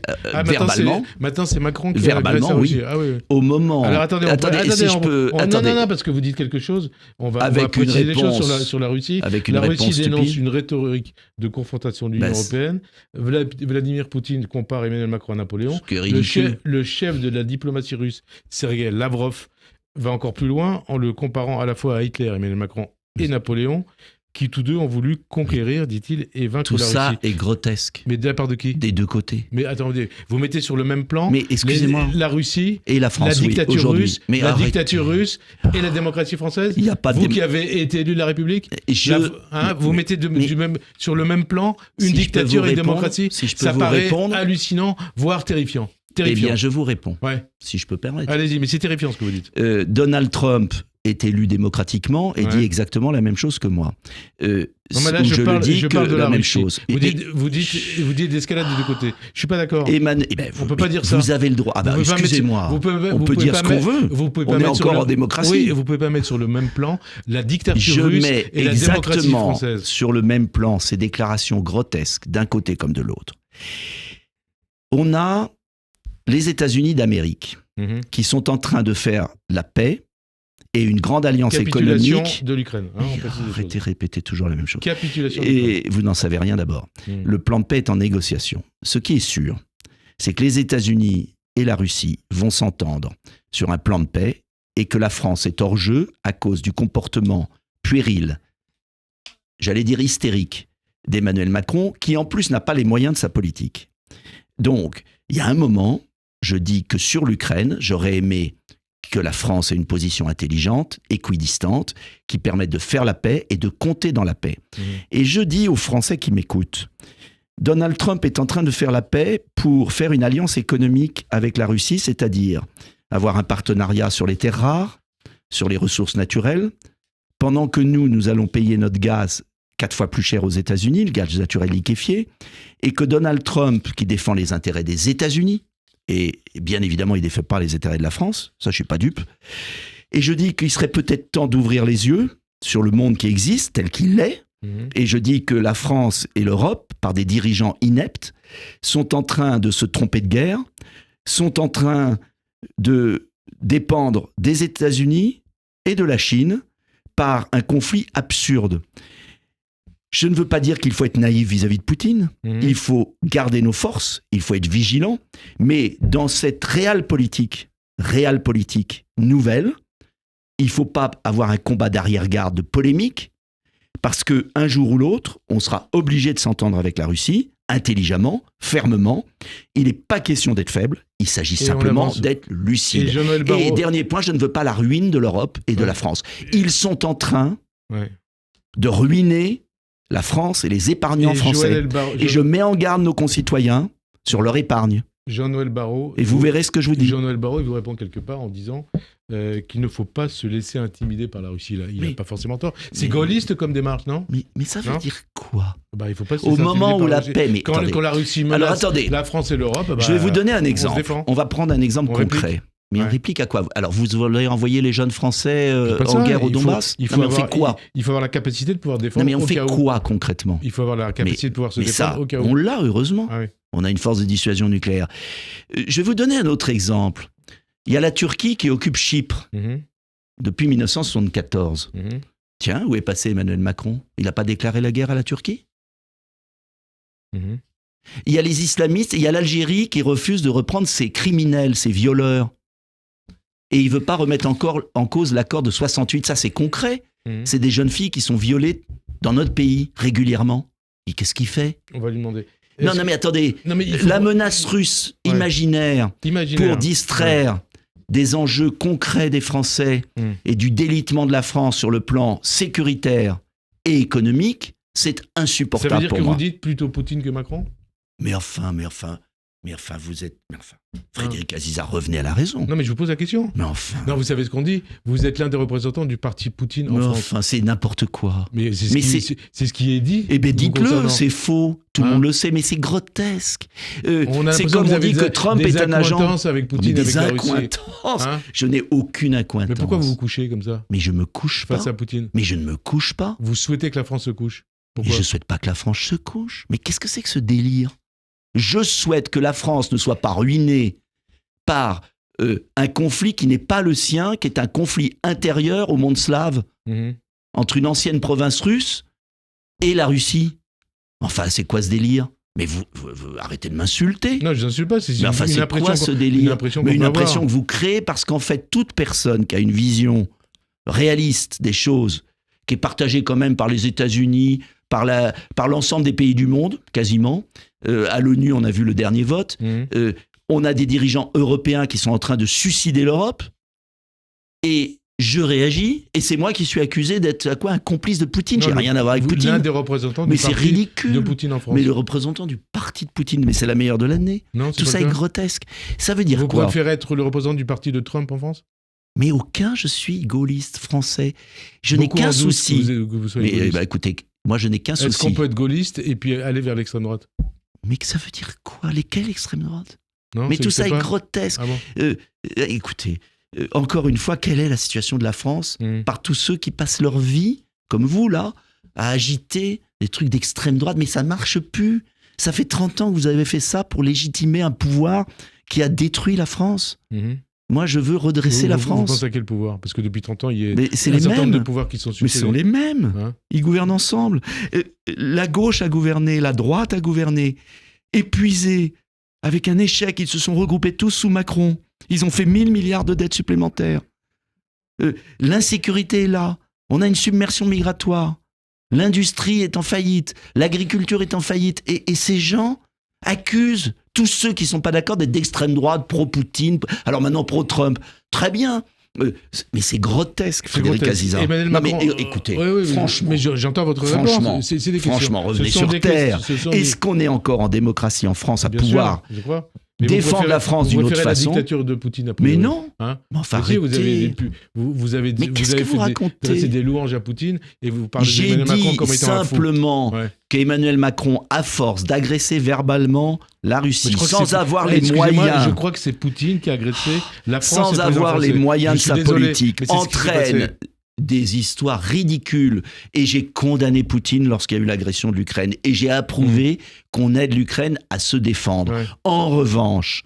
Verbalement. Maintenant, c'est Macron qui Verbalement, agresse la oui. Russie. Ah, oui, oui. Au moment. Alors attendez, si je peux. Attendez, non, parce que vous dites quelque chose. On va Avec une préciser les choses réponse- sur la Russie. avec une La réponse Russie dénonce stupide. une rhétorique de confrontation de l'Union Bah, européenne. Vladimir Poutine compare Emmanuel Macron à Napoléon. Ce qui est ridicule. Le chef de la diplomatie russe, Sergei Lavrov, va encore plus loin en le comparant à la fois à Hitler, Emmanuel Macron et Napoléon, qui tous deux ont voulu conquérir, dit-il, et vaincre Tout la ça Russie. est grotesque. Mais de la part de qui? Des deux côtés. Mais attendez, vous mettez sur le même plan Mais excusez-moi. la Russie, Et la France, la oui, dictature aujourd'hui. russe, Mais la arrêtez. dictature russe et la démocratie française. Il n'y a pas de Vous qui avez été élu de la République, vous mettez sur le même plan une Si je peux dictature vous et une répondre, démocratie. si je peux Ça vous paraît répondre. hallucinant, voire terrifiant. Eh Terrifiant. bien, je vous réponds, Ouais. si je peux permettre. Allez-y, mais c'est terrifiant ce que vous dites. Donald Trump est élu démocratiquement et Ouais. dit exactement la même chose que moi. Non, mais là, Où je parle que de la même Russie. chose. Vous dites d'escalade des deux côtés. Je suis pas d'accord. On peut pas dire ça. Vous avez le droit. Ah bah, Vous pouvez pas excusez-moi. vous pouvez- On vous peut pouvez dire pas ce qu'on mettre- veut. Vous pouvez pas On est mettre sur encore le- en démocratie. Oui, vous pouvez pas mettre sur le même plan la dictature Je russe mets et la démocratie exactement française. sur le même plan ces déclarations grotesques d'un côté comme de l'autre. On a les États-Unis d'Amérique Mhm. qui sont en train de faire la paix et une grande alliance Capitulation économique. de l'Ukraine. Hein, on précise les Arrêtez de choses. répéter toujours la même chose. Capitulation de l'Ukraine. Et vous n'en savez rien d'abord. Mhm. Le plan de paix est en négociation. Ce qui est sûr, c'est que les États-Unis et la Russie vont s'entendre sur un plan de paix et que la France est hors jeu à cause du comportement puéril, j'allais dire hystérique, d'Emmanuel Macron, qui en plus n'a pas les moyens de sa politique. Donc, il y a un moment, je dis que sur l'Ukraine, j'aurais aimé que la France ait une position intelligente, équidistante, qui permette de faire la paix et de compter dans la paix. Mhm. Et je dis aux Français qui m'écoutent, Donald Trump est en train de faire la paix pour faire une alliance économique avec la Russie, c'est-à-dire avoir un partenariat sur les terres rares, sur les ressources naturelles, pendant que nous allons payer notre gaz 4 fois plus cher aux États-Unis, le gaz naturel liquéfié, et que Donald Trump, qui défend les intérêts des États-Unis, et bien évidemment, il ne défend pas les intérêts de la France, ça je ne suis pas dupe, et je dis qu'il serait peut-être temps d'ouvrir les yeux sur le monde qui existe, tel qu'il est, Mhm. et je dis que la France et l'Europe, par des dirigeants ineptes, sont en train de se tromper de guerre, sont en train de dépendre des États-Unis et de la Chine par un conflit absurde. Je ne veux pas dire qu'il faut être naïf vis-à-vis de Poutine, Mhm. il faut garder nos forces, il faut être vigilant, mais dans cette réelle politique nouvelle, il ne faut pas avoir un combat d'arrière-garde polémique, parce qu'un jour ou l'autre, on sera obligé de s'entendre avec la Russie, intelligemment, fermement. Il n'est pas question d'être faible, il s'agit Et on simplement avance. d'être Et lucide. Jean-Noël Et Barrot. dernier point, je ne veux pas la ruine de l'Europe et de Ouais. la France. Ils sont en train Ouais. de ruiner la France et les épargnants français. Et je mets en garde nos concitoyens sur leur épargne. Jean-Noël Barrot. Et vous verrez ce que je vous dis. Jean-Noël Barrot, il vous répond quelque part en disant qu'il ne faut pas se laisser intimider par la Russie. Là. Il n'a Mais- pas forcément tort. C'est mais- gaulliste comme démarche, non? Mais ça veut Non. dire quoi? Bah, il faut pas se Au laisser moment intimider où par la Russie. paix... Mais Quand attendez, la Russie menace alors attendez, la France et l'Europe, bah, je vais vous donner un on se exemple. défend. On va prendre un exemple On concret. Mais Ouais. on réplique à quoi? Alors, vous voulez envoyer les jeunes Français C'est pas en ça, guerre au il faut- Donbass? il faut Non, mais on avoir- fait quoi? Il faut avoir la capacité de pouvoir défendre. Non, mais on au fait cas où. quoi concrètement? Il faut avoir la capacité de pouvoir se Mais défendre ça, au cas où. on l'a heureusement. Ah oui. On a une force de dissuasion nucléaire. Je vais vous donner un autre exemple. Il y a la Turquie qui occupe Chypre Mhm, depuis 1974. mhm. Tiens, où est passé Emmanuel Macron? Il n'a pas déclaré la guerre à la Turquie? Mhm. Il y a les islamistes, et il y a l'Algérie qui refuse de reprendre ses criminels, ses violeurs. Et il ne veut pas remettre encore en cause l'accord de 68. Ça, c'est concret. C'est des jeunes filles qui sont violées dans notre pays régulièrement. Et qu'est-ce qu'il fait? On va lui demander. Non, mais attendez. Non, mais il faut... La menace russe imaginaire pour distraire des enjeux concrets des Français et du délitement de la France sur le plan sécuritaire et économique, c'est insupportable pour moi. Ça veut dire que moi. vous dites plutôt Poutine que Macron? Mais enfin, vous êtes... Frédéric Aziza, revenez à la raison. Non, mais je vous pose la question. Mais enfin... Non, vous savez ce qu'on dit? Vous êtes l'un des représentants du parti Poutine en France. Enfin, c'est n'importe quoi. Mais c'est ce qui est dit. Eh bien, dites-le, c'est faux. Tout le monde le sait, mais c'est grotesque. C'est comme on dit que Trump est un agent... avec Poutine, mais avec des la Russie. accointances. Je n'ai aucune accointance. Mais pourquoi vous vous couchez comme ça? Mais je me couche pas. Face à Poutine. Mais je ne me couche pas. Vous souhaitez que la France se couche? Pourquoi? Je ne souhaite pas que la France se couche. Mais qu'est-ce que c'est que ce délire? Je souhaite que la France ne soit pas ruinée par un conflit qui n'est pas le sien, qui est un conflit intérieur au monde slave, entre une ancienne province russe et la Russie. Enfin, c'est quoi ce délire? Mais vous arrêtez de m'insulter. Non, je n'insulte pas. Mais enfin, c'est quoi ce délire? Une impression que vous créez parce qu'en fait, toute personne qui a une vision réaliste des choses, qui est partagée quand même par les États-Unis, par l'ensemble des pays du monde, quasiment. À l'ONU, on a vu le dernier vote. On a des dirigeants européens qui sont en train de suicider l'Europe. Et je réagis, et c'est moi qui suis accusé d'être un complice de Poutine. J'ai rien à voir avec Poutine. L'un des représentants du parti ridicule. De Poutine en France. Mais le représentant du parti de Poutine, mais c'est la meilleure de l'année. Tout ça est grotesque. Ça veut dire quoi? Vous préférez être le représentant du parti de Trump en France? Mais je suis gaulliste français. Je n'ai qu'un souci. Écoutez, moi je n'ai qu'un souci. Est-ce qu'on peut être gaulliste et puis aller vers l'extrême droite? Mais ça veut dire quoi? Lesquelles extrême droite? Non, mais tout ça est grotesque. Ah bon? Écoutez, encore une fois, quelle est la situation de la France par tous ceux qui passent leur vie, comme vous là, à agiter des trucs d'extrême droite? Mais ça marche plus. Ça fait 30 ans que vous avez fait ça pour légitimer un pouvoir qui a détruit la France. Moi, je veux redresser la France. Vous pensez à quel pouvoir? Parce que depuis 30 ans, il y a un certain nombre de pouvoirs qui sont succédés. Mais ce sont les mêmes. Ils gouvernent ensemble. La gauche a gouverné, la droite a gouverné. Épuisés, avec un échec, ils se sont regroupés tous sous Macron. Ils ont fait 1000 milliards de dettes supplémentaires. L'insécurité est là. On a une submersion migratoire. L'industrie est en faillite. L'agriculture est en faillite. Et ces gens accusent tous ceux qui ne sont pas d'accord d'être d'extrême droite, pro-Poutine, alors maintenant pro-Trump. Très bien. Mais c'est grotesque, Frédéric Aziza. Emmanuel Macron, écoutez, franchement, mais j'entends votre réponse. C'est des questions. Franchement, revenez sur terre. Est-ce qu'on est encore en démocratie en France à pouvoir défendre la France d'une autre façon? La dictature de Poutine après. Mais non. Enfin, vous avez dressé des louanges à Poutine et vous parlez d'Emmanuel Macron comme étant un fou. Simplement qu'Emmanuel Macron, à force d'agresser verbalement la Russie sans avoir les moyens. Je crois que c'est Poutine qui a agressé la France sans avoir les moyens de sa politique, entraîne des histoires ridicules. Et j'ai condamné Poutine lorsqu'il y a eu l'agression de l'Ukraine. Et j'ai approuvé qu'on aide l'Ukraine à se défendre. En revanche,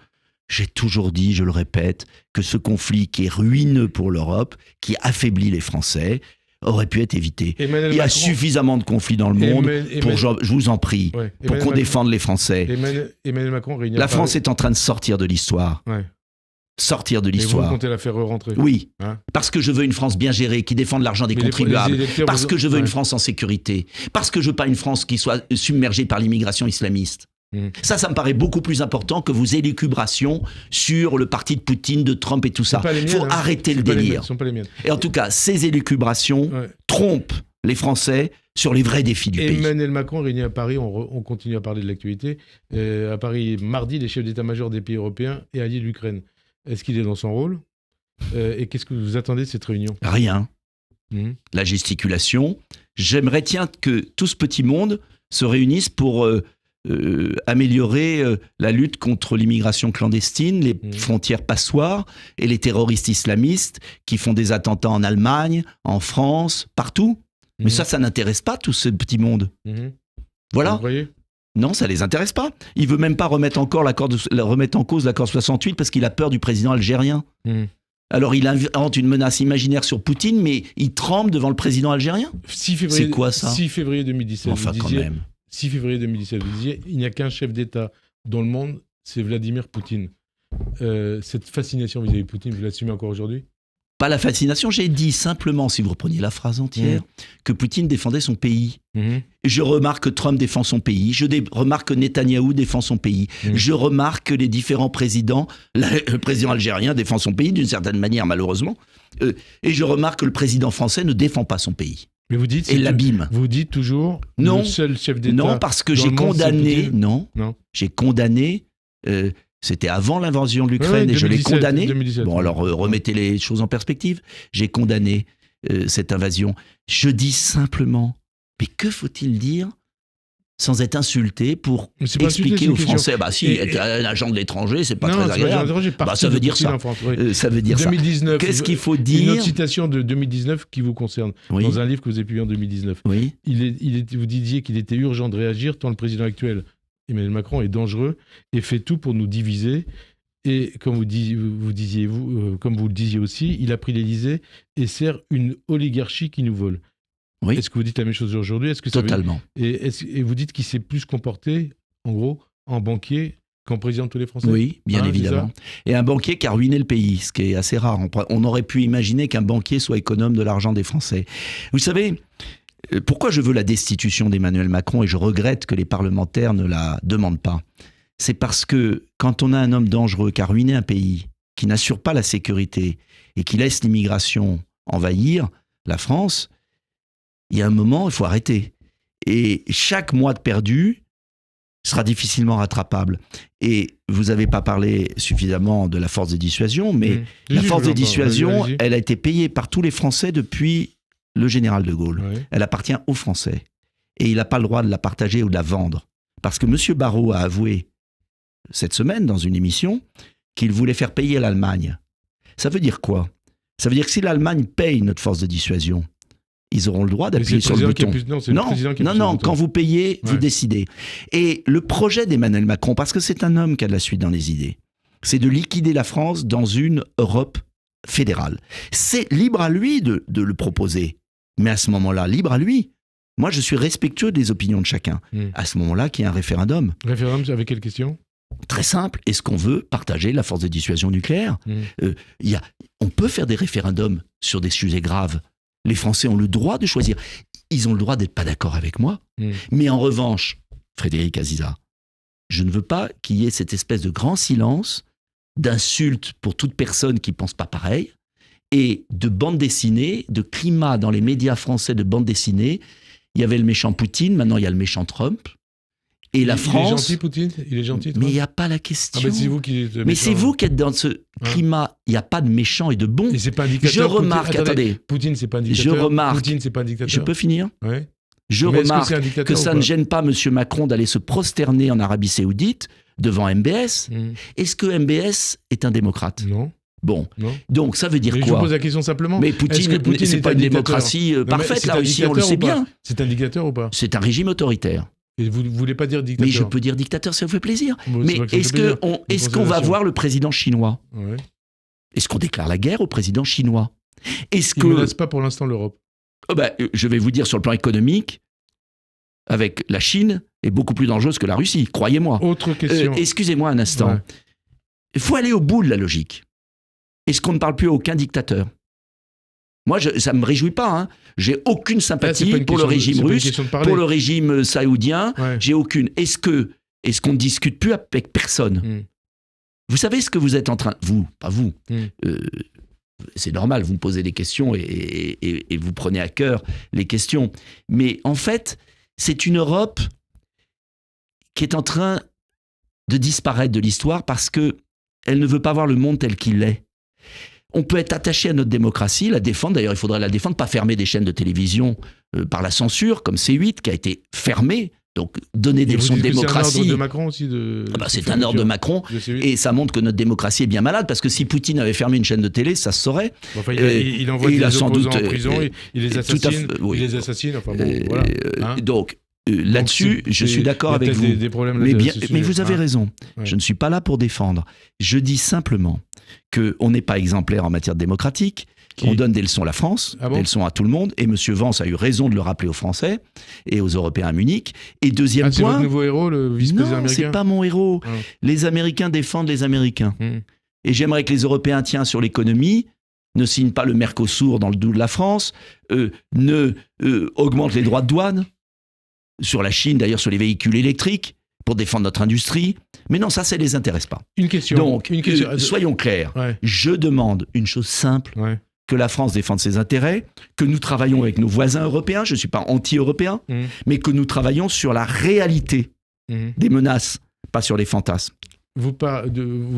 j'ai toujours dit, je le répète, que ce conflit qui est ruineux pour l'Europe, qui affaiblit les Français, aurait pu être évité. Il y a suffisamment de conflits dans le monde pour, je vous en prie, pour qu'on défende les Français. Emmanuel Macron réunit la France est en train de sortir de l'histoire. Sortir de l'histoire. Et vous comptez la faire rentrer? Oui, parce que je veux une France bien gérée, qui défende l'argent des contribuables, parce que je veux une France en sécurité, parce que je veux pas une France qui soit submergée par l'immigration islamiste. Ça me paraît beaucoup plus important que vos élucubrations sur le parti de Poutine, de Trump et tout ça. Il faut arrêter le délire. Et en tout cas, ces élucubrations trompent les Français sur les vrais défis du pays. Emmanuel Macron réuni à Paris, on continue à parler de l'actualité. À Paris, mardi, les chefs d'état-major des pays européens et alliés de l'Ukraine. Est-ce qu'il est dans son rôle? Et qu'est-ce que vous attendez de cette réunion? Rien. La gesticulation. J'aimerais que tout ce petit monde se réunisse pour améliorer la lutte contre l'immigration clandestine, les frontières passoires et les terroristes islamistes qui font des attentats en Allemagne, en France, partout. Mais ça n'intéresse pas tout ce petit monde. Voilà. Vous voyez? Non, ça les intéresse pas. Il veut même pas remettre en cause l'accord 68 parce qu'il a peur du président algérien. Alors il invente une menace imaginaire sur Poutine, mais il tremble devant le président algérien. 6 février, c'est quoi ça? 6 février 2017. Enfin, quand même. 6 février 2017, vous disiez, il n'y a qu'un chef d'État dans le monde, c'est Vladimir Poutine. Cette fascination vis-à-vis de Poutine, vous l'assumez encore aujourd'hui? Pas la fascination, j'ai dit simplement, si vous repreniez la phrase entière, que Poutine défendait son pays. Je remarque que Trump défend son pays, je remarque que Netanyahou défend son pays, je remarque que les différents présidents, le président algérien défend son pays d'une certaine manière malheureusement, et je remarque que le président français ne défend pas son pays. Mais vous dites, et l'abîme. Vous dites toujours non, le seul chef d'État. Non, parce que j'ai condamné. Non, j'ai condamné. C'était avant l'invasion de l'Ukraine et je l'ai condamné. 2017, bon, alors remettez les choses en perspective. J'ai condamné cette invasion. Je dis simplement, mais que faut-il dire sans être insulté pour expliquer aux Français, bah si, être un agent de l'étranger, c'est pas très agréable. Bah, ça veut dire ça. Ça veut dire 2019, ça. Qu'est-ce qu'il faut dire? Une autre citation de 2019 qui vous concerne, dans un livre que vous avez publié en 2019. Oui. Vous disiez qu'il était urgent de réagir tant le président actuel, Emmanuel Macron, est dangereux et fait tout pour nous diviser. Et comme vous le disiez aussi, il a pris l'Élysée et sert une oligarchie qui nous vole. Oui. Est-ce que vous dites la même chose aujourd'hui? Totalement. Et vous dites qu'il s'est plus comporté, en gros, en banquier qu'en président de tous les Français? Oui, bien évidemment. Et un banquier qui a ruiné le pays, ce qui est assez rare. On aurait pu imaginer qu'un banquier soit économe de l'argent des Français. Vous savez, pourquoi je veux la destitution d'Emmanuel Macron et je regrette que les parlementaires ne la demandent pas? C'est parce que quand on a un homme dangereux qui a ruiné un pays, qui n'assure pas la sécurité et qui laisse l'immigration envahir la France, il y a un moment, il faut arrêter. Et chaque mois de perdu sera difficilement rattrapable. Et vous n'avez pas parlé suffisamment de la force de dissuasion, mais la force de dissuasion, elle a été payée par tous les Français depuis le général de Gaulle. Oui. Elle appartient aux Français. Et il n'a pas le droit de la partager ou de la vendre. Parce que M. Barrot a avoué cette semaine, dans une émission, qu'il voulait faire payer l'Allemagne. Ça veut dire quoi? Ça veut dire que si l'Allemagne paye notre force de dissuasion, ils auront le droit d'appuyer sur le bouton. Non, quand vous payez, vous décidez. Et le projet d'Emmanuel Macron, parce que c'est un homme qui a de la suite dans les idées, c'est de liquider la France dans une Europe fédérale. C'est libre à lui de le proposer. Mais à ce moment-là, libre à lui. Moi, je suis respectueux des opinions de chacun. À ce moment-là, qu'il y ait un référendum. Référendum avec quelle question? Très simple. Est-ce qu'on veut partager la force de dissuasion nucléaire? On peut faire des référendums sur des sujets graves. Les Français ont le droit de choisir. Ils ont le droit d'être pas d'accord avec moi. Mais en revanche, Frédéric Aziza, je ne veux pas qu'il y ait cette espèce de grand silence, d'insultes pour toute personne qui ne pense pas pareil, et de bande dessinée, de climat dans les médias français de bande dessinée. Il y avait le méchant Poutine, maintenant il y a le méchant Trump. Et la France... Il est gentil, Poutine? Il est gentil, Trump? Mais il n'y a pas la question. C'est vous qui êtes mais c'est vous qui êtes dans ce climat. Il n'y a pas de méchant et de bon. Et c'est pas indicateur. Je remarque, attendez. Poutine, c'est pas indicateur. Je remarque. Poutine, c'est pas indicateur. Je peux finir? Ouais. Je remarque que ça ne gêne pas M. Macron d'aller se prosterner en Arabie Saoudite devant MBS. Est-ce que MBS est un démocrate? Non. Bon, donc ça veut dire quoi? Je vous pose la question simplement. Mais Poutine c'est pas une démocratie parfaite, la Russie, on le sait bien. C'est un dictateur ou pas? C'est un régime autoritaire. Et vous ne voulez pas dire dictateur? Mais je peux dire dictateur, ça vous fait plaisir. Mais est-ce qu'on va voir le président chinois? Est-ce qu'on déclare la guerre au président chinois? Il ne menace pas pour l'instant l'Europe. Je vais vous dire, sur le plan économique, avec la Chine, est beaucoup plus dangereuse que la Russie, croyez-moi. Autre question. Excusez-moi un instant. Il faut aller au bout de la logique. Est-ce qu'on ne parle plus à aucun dictateur? Moi, ça ne me réjouit pas. Hein. J'ai aucune sympathie pour le régime russe, pour le régime saoudien. J'ai aucune. Est-ce qu'on ne discute plus avec personne? Vous savez ce que vous êtes en train... Vous, pas vous. C'est normal, vous me posez des questions et vous prenez à cœur les questions. Mais en fait, c'est une Europe qui est en train de disparaître de l'histoire parce qu'elle ne veut pas voir le monde tel qu'il est. On peut être attaché à notre démocratie, la défendre. D'ailleurs, il faudrait la défendre, pas fermer des chaînes de télévision par la censure, comme C8, qui a été fermée. Donc, donner des leçons de démocratie. C'est un ordre de Macron aussi c'est un ordre de Macron. Et ça montre que notre démocratie est bien malade, parce que si Poutine avait fermé une chaîne de télé, ça se saurait. Enfin, il envoie des opposants en prison, il les assassine. Il les assassine. Enfin, bon, voilà. Donc, là-dessus, je suis d'accord avec vous. Des problèmes mais vous avez raison. Je ne suis pas là pour défendre. Je dis simplement qu'on n'est pas exemplaire en matière démocratique. On donne des leçons à la France, des leçons à tout le monde, et M. Vance a eu raison de le rappeler aux Français et aux Européens à Munich. Et deuxième point... C'est votre nouveau héros, le vice-président américain ? Non, c'est pas mon héros. Les Américains défendent les Américains. Et j'aimerais que les Européens, sur l'économie, ne signent pas le Mercosur dans le dos de la France, augmentent les droits de douane, sur la Chine, d'ailleurs, sur les véhicules électriques, pour défendre notre industrie. Mais non, ça ne les intéresse pas. Une question. Donc, soyons clairs. Je demande une chose simple, que la France défende ses intérêts, que nous travaillons avec nos voisins européens, je ne suis pas anti-européen, mais que nous travaillons sur la réalité des menaces, pas sur les fantasmes. Vous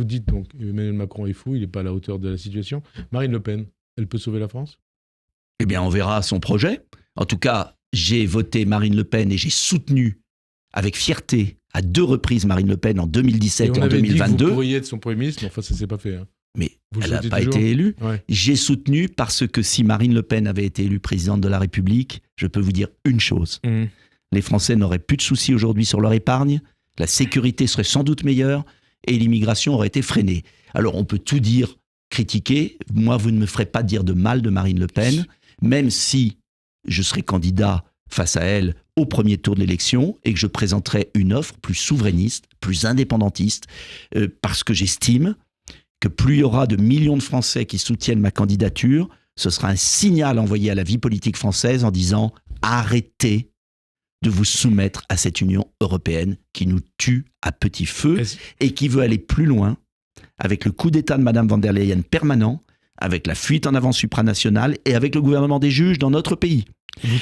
dites donc, Emmanuel Macron est fou, il n'est pas à la hauteur de la situation. Marine Le Pen, elle peut sauver la France ? Eh bien, on verra son projet. En tout cas, j'ai voté Marine Le Pen et j'ai soutenu avec fierté à 2 reprises Marine Le Pen en 2017 et en 2022. Dit que vous pourriez être son Premier ministre, mais enfin, ça ne s'est pas fait. Mais elle n'a pas été élue. J'ai soutenu parce que si Marine Le Pen avait été élue présidente de la République, je peux vous dire une chose. Les Français n'auraient plus de soucis aujourd'hui sur leur épargne, la sécurité serait sans doute meilleure et l'immigration aurait été freinée. Alors on peut tout dire, critiquer. Moi, vous ne me ferez pas dire de mal de Marine Le Pen, même si je serai candidat face à elle au premier tour de l'élection et que je présenterai une offre plus souverainiste, plus indépendantiste, parce que j'estime que plus il y aura de millions de Français qui soutiennent ma candidature, ce sera un signal envoyé à la vie politique française en disant « Arrêtez de vous soumettre à cette Union européenne qui nous tue à petit feu et qui veut aller plus loin avec le coup d'État de Mme von der Leyen permanent, avec la fuite en avant supranationale et avec le gouvernement des juges dans notre pays. »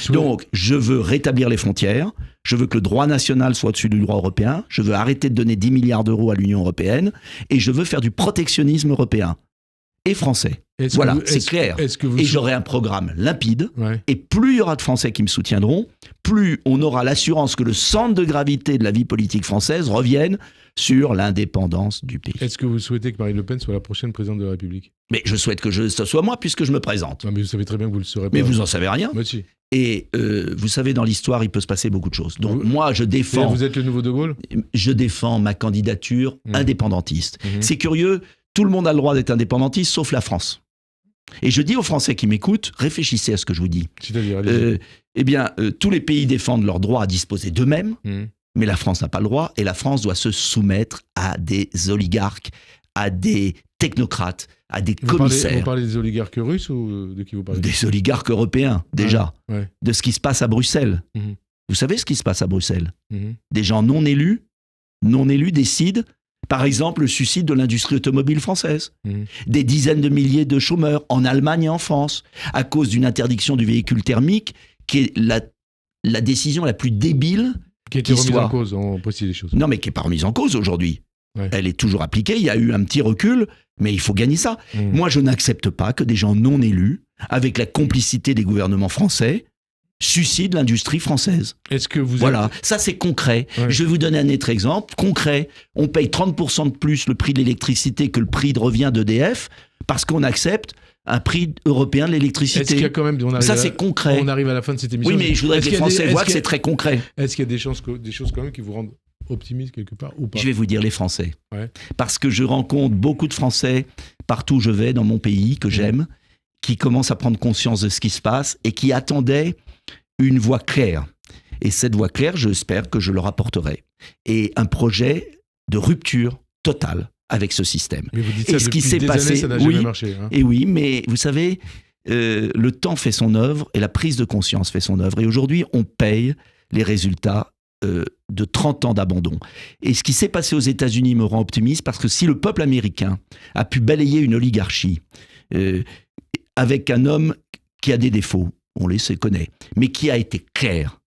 Donc, je veux rétablir les frontières, je veux que le droit national soit au-dessus du droit européen, je veux arrêter de donner 10 milliards d'euros à l'Union européenne, et je veux faire du protectionnisme européen et français. Voilà, c'est clair. Et j'aurai un programme limpide, et plus il y aura de Français qui me soutiendront, plus on aura l'assurance que le centre de gravité de la vie politique française revienne sur l'indépendance du pays. Est-ce que vous souhaitez que Marine Le Pen soit la prochaine présidente de la République ? Mais je souhaite que ce soit moi, puisque je me présente. Non, mais vous savez très bien que vous le serez pas. Mais vous en savez rien. Moi aussi. Et vous savez, dans l'histoire, il peut se passer beaucoup de choses. Donc moi, je défends... Vous êtes le nouveau De Gaulle ? Je défends ma candidature indépendantiste. C'est curieux, tout le monde a le droit d'être indépendantiste, sauf la France. Et je dis aux Français qui m'écoutent, réfléchissez à ce que je vous dis. C'est-à-dire, tous les pays défendent leur droit à disposer d'eux-mêmes, mais la France n'a pas le droit, et la France doit se soumettre à des oligarques, à des technocrates, à des commissaires. Vous parlez des oligarques russes ou de qui vous parlez ? Des oligarques européens, déjà. De ce qui se passe à Bruxelles. Vous savez ce qui se passe à Bruxelles ? Des gens non élus décident, par exemple, le suicide de l'industrie automobile française. Des dizaines de milliers de chômeurs en Allemagne et en France, à cause d'une interdiction du véhicule thermique, qui est la décision la plus débile qui a été remise en cause, on précise les choses. Non, mais qui n'est pas remise en cause aujourd'hui. Elle est toujours appliquée, il y a eu un petit recul, mais il faut gagner ça. Moi, je n'accepte pas que des gens non élus, avec la complicité des gouvernements français, suicident l'industrie française. Est-ce que vous ça c'est concret. Je vais vous donner un autre exemple. Concret, on paye 30% de plus le prix de l'électricité que le prix de revient d'EDF, parce qu'on accepte un prix européen de l'électricité. Est-ce qu'il y a quand même... c'est concret. On arrive à la fin de cette émission. Oui, mais je voudrais que les Français voient que c'est très concret. Est-ce qu'il y a des choses quand même qui vous rendent optimiste quelque part ou pas ? Je vais vous dire les Français. Parce que je rencontre beaucoup de Français partout où je vais dans mon pays, que j'aime, qui commencent à prendre conscience de ce qui se passe et qui attendaient une voie claire. Et cette voie claire, j'espère que je leur apporterai. Et un projet de rupture totale avec ce système. Mais vous dites ça depuis des années, ça n'a jamais marché. Et oui, mais vous savez, le temps fait son œuvre et la prise de conscience fait son œuvre. Et aujourd'hui, on paye les résultats de 30 ans d'abandon. Et ce qui s'est passé aux États-Unis me rend optimiste, parce que si le peuple américain a pu balayer une oligarchie avec un homme qui a des défauts, on les connaît, mais qui a été clair,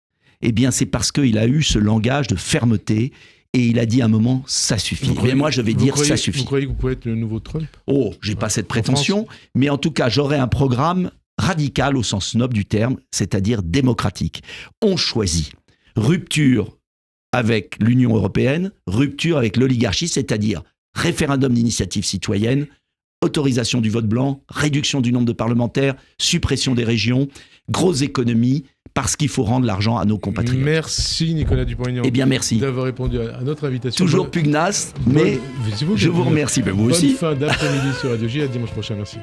eh bien c'est parce qu'il a eu ce langage de fermeté. Et il a dit à un moment, ça suffit. Mais moi, je vais dire, ça suffit. Vous croyez que vous pouvez être le nouveau Trump ? Oh, j'ai pas cette prétention, mais en tout cas, j'aurai un programme radical au sens noble du terme, c'est-à-dire démocratique. On choisit rupture avec l'Union européenne, rupture avec l'oligarchie, c'est-à-dire référendum d'initiative citoyenne, autorisation du vote blanc, réduction du nombre de parlementaires, suppression des régions, grosse économie, parce qu'il faut rendre l'argent à nos compatriotes. Merci Nicolas Dupont-Aignan. Eh bien, merci. D'avoir répondu à notre invitation. Toujours pugnace, mais je vous remercie. Mais vous Bonne aussi. fin d'après-midi sur Radio J. À dimanche prochain. Merci.